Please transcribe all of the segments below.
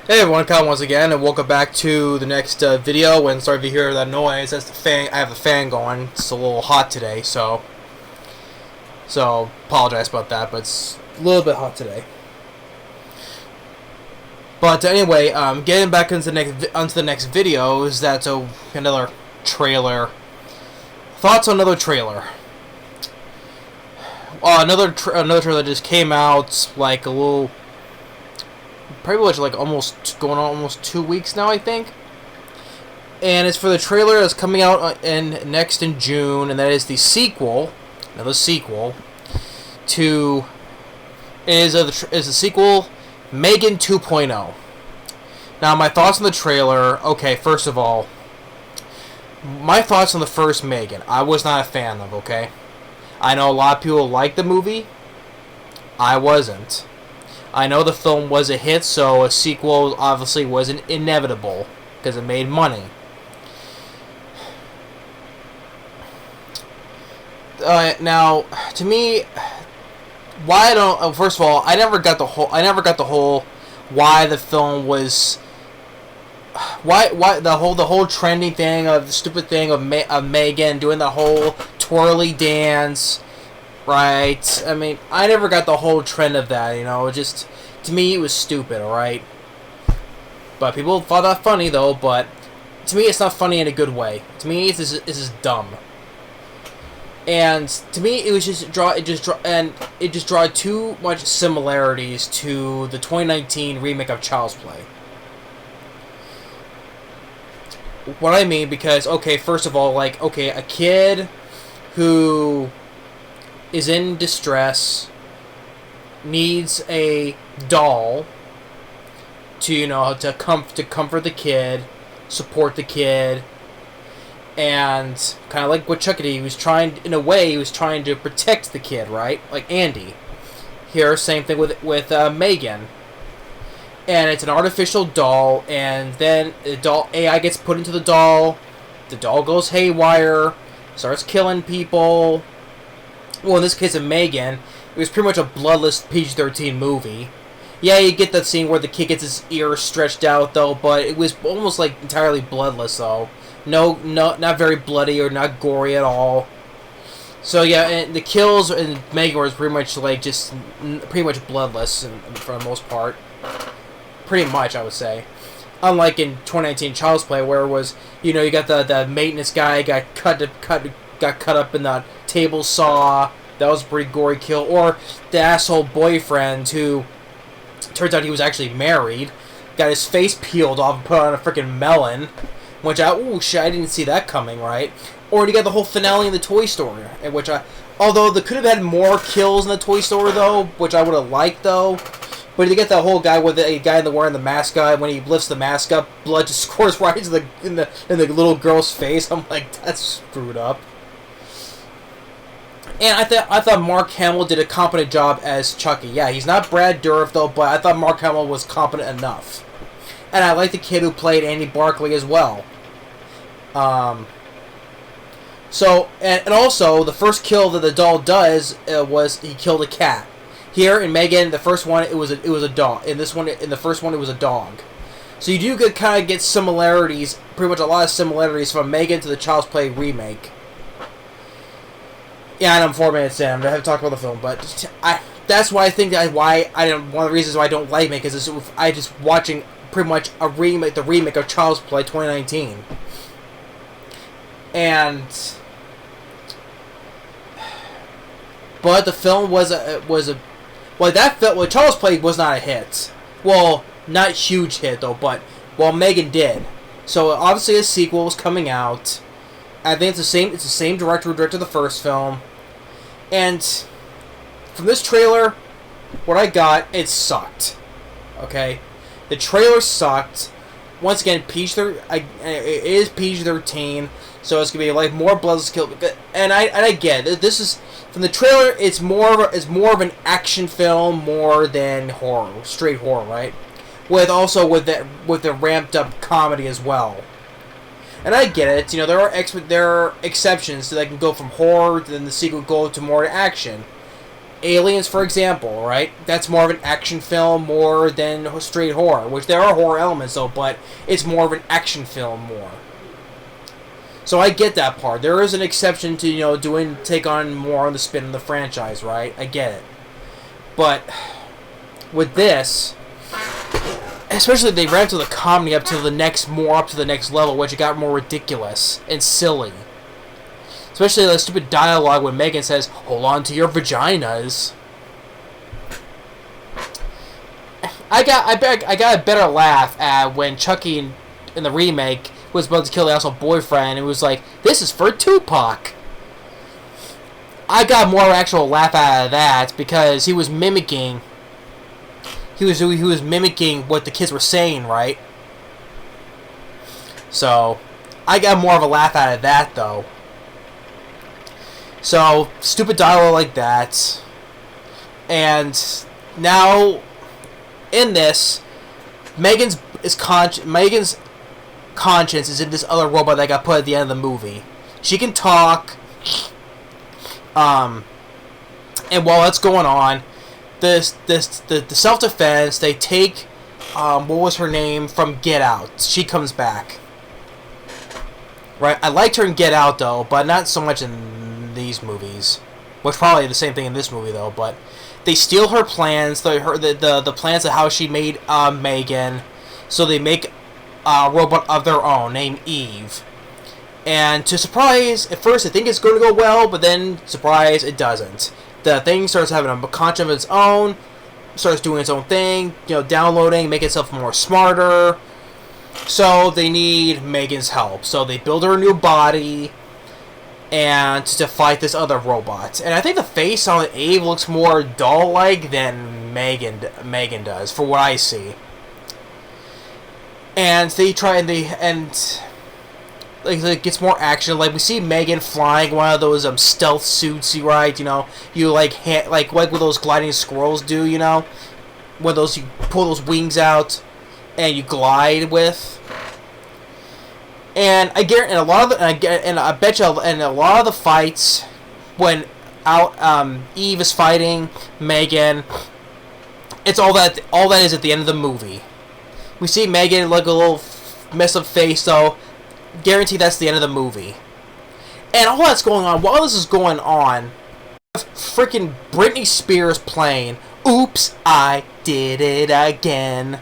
Hey everyone, Kyle once again, and welcome back to the next video. And sorry if you hear that noise. That's the fan. I have the fan going. It's a little hot today, so apologize about that. But it's a little bit hot today. But anyway, getting back into the next video is that another trailer. Thoughts on another trailer? Another trailer just came out like a little. Pretty much like almost going on almost 2 weeks now, I think. And it's for the trailer that's coming out next in June, and that is the sequel, another sequel to is the sequel Megan 2.0. Now, my thoughts on the trailer. Okay, first of all, my thoughts on the first Megan. I was not a fan of. Okay, I know a lot of people like the movie. I wasn't. I know the film was a hit, so a sequel obviously wasn't inevitable because it made money. Now, to me, why I don't. First of all, I never got the whole why the film was. Why the whole trending thing of the stupid thing of Megan doing the whole twirly dance. Right, I mean, I never got the whole trend of that, just, to me, it was stupid, alright? But people thought that funny, though, but to me, it's not funny in a good way. To me, it's just dumb. And, to me, it just draw too much similarities to the 2019 remake of Child's Play. What I mean, because, okay, first of all, a kid who is in distress, needs a doll to comfort the kid, support the kid, and kind of like with Chuckity, he was trying to protect the kid, right? Like Andy. Here, same thing with Megan. And it's an artificial doll, and then the doll AI gets put into the doll goes haywire, starts killing people. Well, in this case of Megan, it was pretty much a bloodless PG-13 movie. Yeah, you get that scene where the kid gets his ear stretched out, though, but it was almost like entirely bloodless, though. No, not very bloody or not gory at all. So yeah, and the kills in Megan was pretty much bloodless for the most part. Pretty much, I would say. Unlike in 2019 Child's Play, where it was, you got the maintenance guy got cut up in the table saw. That was a pretty gory kill. Or the asshole boyfriend who turns out he was actually married, got his face peeled off and put on a freaking melon, which I didn't see that coming, right? Or you got the whole finale in the Toy Story, although they could have had more kills in the Toy Story though, which I would have liked though. But you get that whole guy with a guy wearing the mask guy, when he lifts the mask up, blood just squirts right into the little girl's face. I'm like, that's screwed up. And I thought Mark Hamill did a competent job as Chucky. Yeah, he's not Brad Dourif though, but I thought Mark Hamill was competent enough. And I like the kid who played Andy Barclay as well. So and also the first kill that the doll does was he killed a cat. Here in Megan, the first one it was a dog. In the first one it was a dog. So you do kind of get similarities, pretty much a lot of similarities from Megan to the Child's Play remake. Yeah, and I'm 4 minutes in. I haven't talked about the film, but that's why I think one of the reasons why I don't like Megan is I just watching pretty much the remake of Child's Play 2019, but the film Child's Play was not a hit. Well, not a huge hit though, but Megan did. So obviously a sequel was coming out. I think it's the same director who directed the first film. And from this trailer, what I got, it sucked. Okay? The trailer sucked. Once again, it is PG-13, so it's gonna be like more bloodless kill. And I get it. This is from the trailer. It's more of an action film more than horror, straight horror, right? With the ramped up comedy as well. And I get it. There are exceptions so they can go from horror, then the sequel go to more action. Aliens, for example, right? That's more of an action film more than straight horror, which there are horror elements though, but it's more of an action film more. So I get that part. There is an exception to, take on more on the spin of the franchise, right? I get it. But with this, especially they ran to the comedy up to the next level, which it got more ridiculous and silly. Especially the stupid dialogue when Megan says, "Hold on to your vaginas." I got a better laugh at when Chucky in the remake was about to kill the asshole boyfriend. It was like, "This is for Tupac." I got more actual laugh out of that because he was mimicking. He was mimicking what the kids were saying, right? So, I got more of a laugh out of that though. So, stupid dialogue like that. And now, in this, Megan's conscience is in this other robot that got put at the end of the movie. She can talk. And while that's going on, the self-defense, they take, what was her name, from Get Out. She comes back. Right? I liked her in Get Out, though, but not so much in these movies. Which probably the same thing in this movie, though, but they steal her plans, the plans of how she made Megan, so they make a robot of their own named Eve. And to surprise, at first I think it's going to go well, but then, surprise, it doesn't. The thing starts having a conscience of its own, starts doing its own thing, downloading, making itself more smarter. So they need Megan's help. So they build her a new body, and to fight this other robot. And I think the face on Eve looks more doll-like than Megan does, for what I see. And they try and it gets more action. Like we see Megan flying one of those stealth suits, right? You like what those gliding squirrels do, when you pull those wings out and you glide with. And I guarantee, I bet you, in a lot of the fights, when Eve is fighting Megan, it's all that is at the end of the movie. We see Megan like a little mess up face, though. Guarantee that's the end of the movie. And all that's going on, while this is going on, freaking Britney Spears playing "Oops, I Did It Again."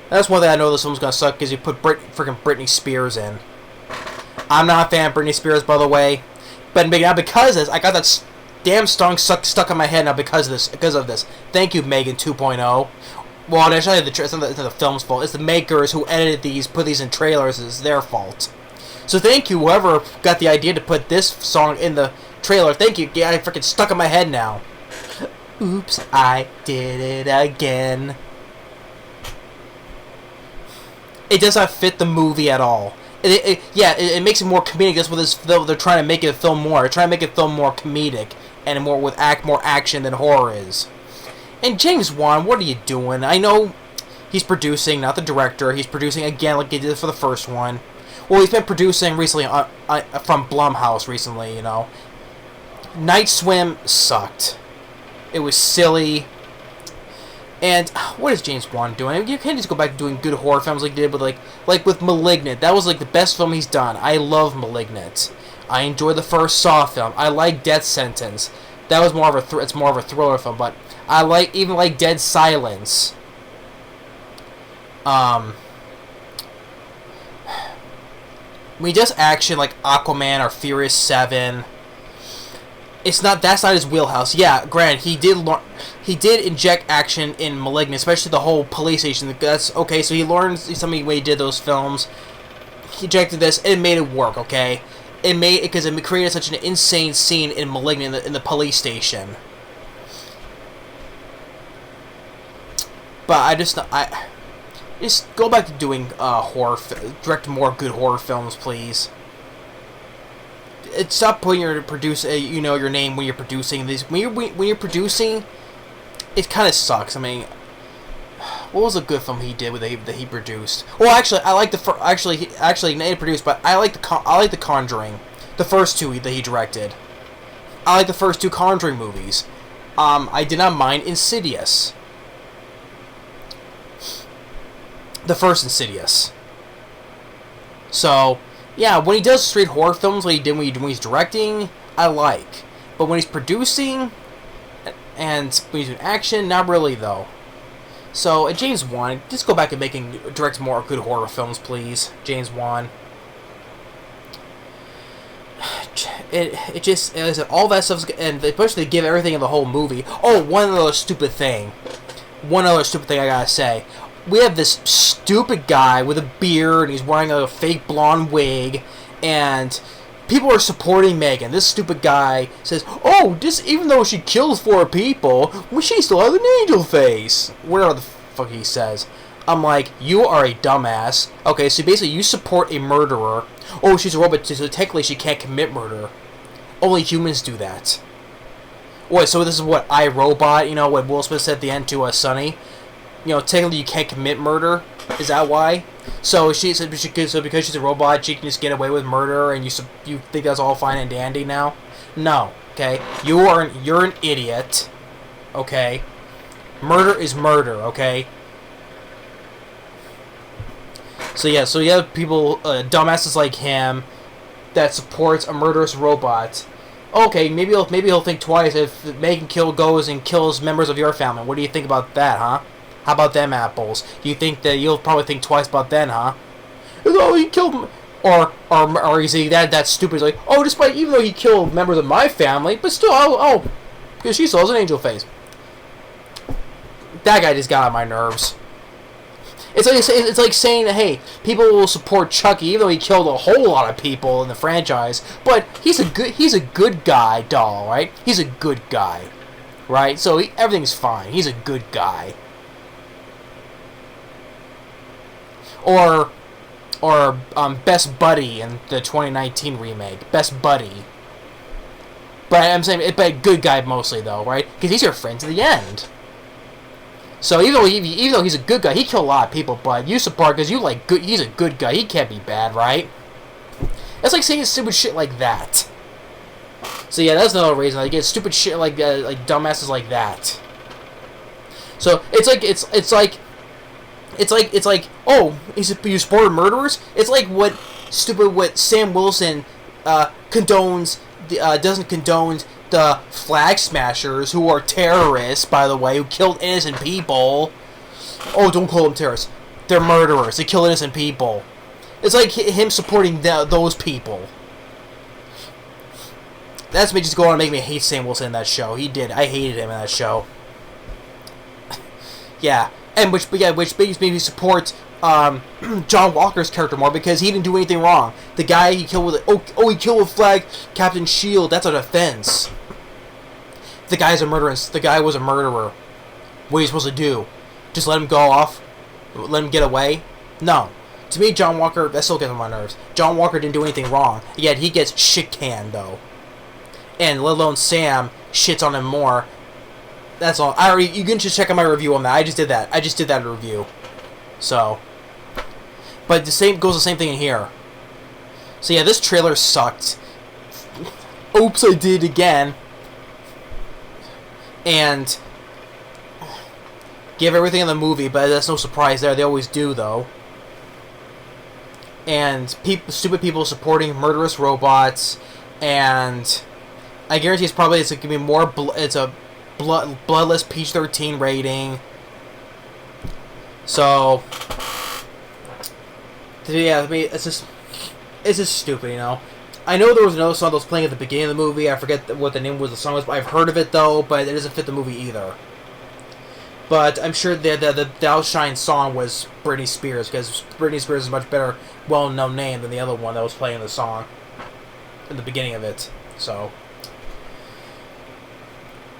That's one thing I know this film's gonna suck, because you put freaking Britney Spears in. I'm not a fan of Britney Spears, by the way, but now because of this, I got that damn song stuck in my head now because of this. Thank you, Megan 2.0. Well, it's not the film's fault. It's the makers who edited these, put these in trailers. It's their fault. So thank you, whoever got the idea to put this song in the trailer. Thank you. Yeah, I freaking stuck in my head now. Oops, I did it again. It does not fit the movie at all. It makes it more comedic. That's what they're trying to make it a film more. They're trying to make it a film more comedic and more action than horror is. And James Wan, what are you doing? I know he's producing, not the director. He's producing again like he did for the first one. Well, he's been producing recently from Blumhouse recently, Night Swim sucked. It was silly. And what is James Wan doing? You can't just go back to doing good horror films like he did, but like with Malignant. That was like the best film he's done. I love Malignant. I enjoyed the first Saw film. I like Death Sentence. That was more of it's more of a thriller film, but I even like Dead Silence. When he does action like Aquaman or Furious 7, that's not his wheelhouse. Yeah, granted, he did inject action in Malignant, especially the whole police station. That's okay. So he learned something when he did those films. He injected this, and it made it work. Okay, because it created such an insane scene in Malignant in the police station. But I just go back to doing direct more good horror films, please. Stop putting your your name when you're producing these. When you're producing, it kind of sucks. I mean, what was a good film he did that he produced? Well, actually, I like not produced, but I like the Conjuring, the first two that he directed. I like the first two Conjuring movies. I did not mind Insidious. The first Insidious. So, yeah, when he does straight horror films, like he did when he's directing, I like. But when he's producing and when he's doing action, not really, though. So, James Wan, just go back and direct more good horror films, please. James Wan. It just, all that stuff, and especially they give everything in the whole movie. Oh, one other stupid thing I gotta say. We have this stupid guy with a beard, and he's wearing a fake blonde wig, and people are supporting Megan. This stupid guy says, "Oh, even though she kills 4 people, well, she still has an angel face." Whatever the fuck he says. I'm like, you are a dumbass. Okay, so basically you support a murderer. Oh, she's a robot, so technically she can't commit murder. Only humans do that. Wait, so this is what, I, Robot? You know, what Will Smith said at the end to Sonny? You know, technically you can't commit murder? Is that why? So because she's a robot, she can just get away with murder, and you think that's all fine and dandy now? No, okay? You're an idiot, okay? Murder is murder, okay? So yeah, so you have people, dumbasses like him, that supports a murderous robot. Okay, maybe he'll think twice if Megan goes and kills members of your family. What do you think about that, huh? How about them apples? Do you think that you'll probably think twice about that, huh? Oh, he killed, or is he that stupid? He's like, oh, even though he killed members of my family, but still, because she still has an angel face. That guy just got on my nerves. It's like saying that, hey, people will support Chucky even though he killed a whole lot of people in the franchise, but he's a good guy, doll, right? He's a good guy, right? So everything's fine. He's a good guy. Or Best Buddy in the 2019 remake, Best Buddy. But I'm saying, but good guy mostly though, right? Because he's your friend to the end. So even though he's a good guy, he killed a lot of people, but you support because you like good. He's a good guy. He can't be bad, right? That's like saying stupid shit like that. So yeah, that's another reason I get stupid shit like dumbasses like that. So it's like oh, you support murderers? It's like what Sam Wilson doesn't condone the flag smashers, who are terrorists, by the way, who killed innocent people. Oh, don't call them terrorists. They're murderers. They kill innocent people. It's like him supporting those people. That's me just going on to make me hate Sam Wilson in that show. He did. I hated him in that show. Yeah, and which makes me support John Walker's character more because he didn't do anything wrong. The guy he killed with he killed with flag Captain Shield. That's an offense. The guy's a murderer. The guy was a murderer. What are you supposed to do? Just let him go off? Let him get away? No. To me, John Walker, that still gets on my nerves. John Walker didn't do anything wrong. Yet he gets shit canned though. And let alone Sam shits on him more. That's all. You can just check out my review on that. I just did that review. So, but the same thing in here. So yeah, this trailer sucked. Oops, I did again. And give everything in the movie, but that's no surprise there. They always do, though. And stupid people supporting murderous robots, and I guarantee it's gonna be more. It's a bloodless PG-13 rating. So yeah, I mean, it's just stupid, you know. I know there was another song that was playing at the beginning of the movie. I forget what the name was. The song was. I've heard of it though, but it doesn't fit the movie either. But I'm sure the Outshine song was Britney Spears, because Britney Spears is a much better, well-known name than the other one that was playing the song in the beginning of it. So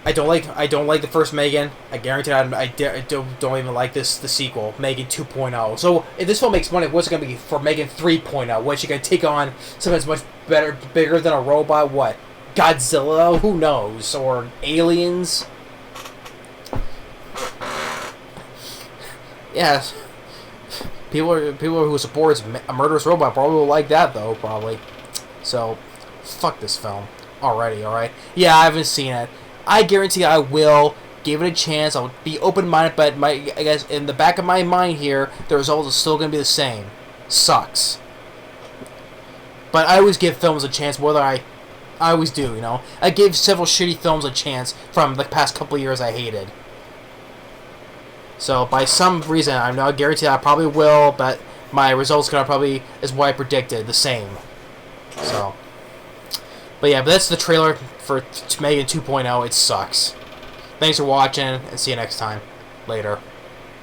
I don't like the first Megan. I guarantee I don't even like the sequel, Megan 2.0. So if this film makes money, what's it gonna be for Megan 3.0? What, she gonna take on something that's much bigger than a robot? What, Godzilla? Who knows? Or aliens? Yes. People who supports a murderous robot probably will like that though, probably. So fuck this film. already, alright? Yeah, I haven't seen it. I guarantee I will give it a chance. I'll be open-minded, but I guess in the back of my mind here, the result is still going to be the same. Sucks. But I always give films a chance, whether I always do, you know? I gave several shitty films a chance from the past couple of years I hated. So, by some reason, I'm not guaranteed I probably will, but my results gonna probably, is what I predicted, the same. So. But yeah, but that's the trailer for Megan 2.0. It sucks. Thanks for watching, and see you next time. Later.